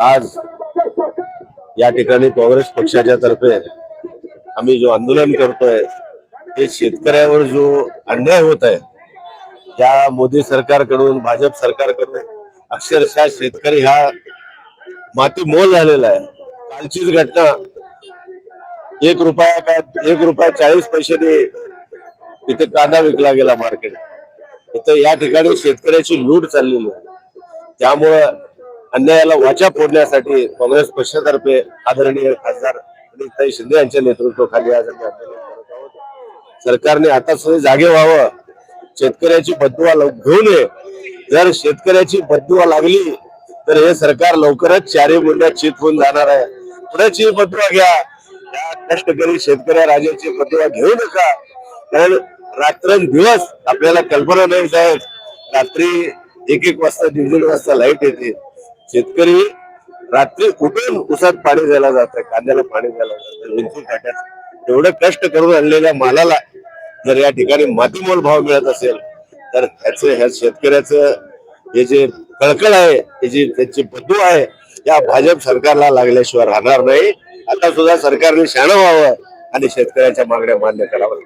आज या ठिकाणी काँग्रेस पक्षाच्या तर्फे आम्ही जो आंदोलन करतोय ते शेतकऱ्यावर जो अन्याय होत आहे त्या मोदी सरकारकडून भाजप सरकारकडून अक्षरशः शेतकरी हा माती मोल झालेला आहे। कालचीच घटना 1 रुपया 40 पैशाने इथे कांदा विकला गेला मार्केट। इथं या ठिकाणी शेतकऱ्याची लूट चाललेली आहे। त्यामुळे अन्यायाला वाचा फोडण्यासाठी काँग्रेस पक्षातर्फे आदरणीय खासदार प्रणिताई शिंदे यांच्या नेतृत्वाखाली आज आम्ही आंदोलन करत आहोत। सरकारने आता सुद्धा जागे व्हावं, शेतकऱ्याची बददुआ घेऊ नये। जर शेतकऱ्याची बददुआ लागली तर हे सरकार लवकरच 4 महिन्यात चित होऊन जाणार आहे। पुढची बददुआ घ्या, या कष्टकरी शेतकऱ्या राजाची बददुआ घेऊ नका। कारण रात्रंदिवस आपल्याला कल्पना नाही साहेब, रात्री 1-1 वाजता 1:30 वाजता लाईट येते। शेतकरी रात्री कुठून उसात पाणी द्यायला जातं, कांद्याला पाणी द्यायला जातं, विंचू काट्यात एवढं कष्ट करून आणलेल्या मालाला जर या ठिकाणी मातीमोल भाव मिळत असेल तर ह्या शेतकऱ्याचं हे जे कळकळ आहे, त्याची बददुआ आहे, या भाजप सरकारला लागल्याशिवाय राहणार नाही। आता सुद्धा सरकारने शहाणं व्हावं आणि शेतकऱ्याच्या मागण्या मान्य कराव्या।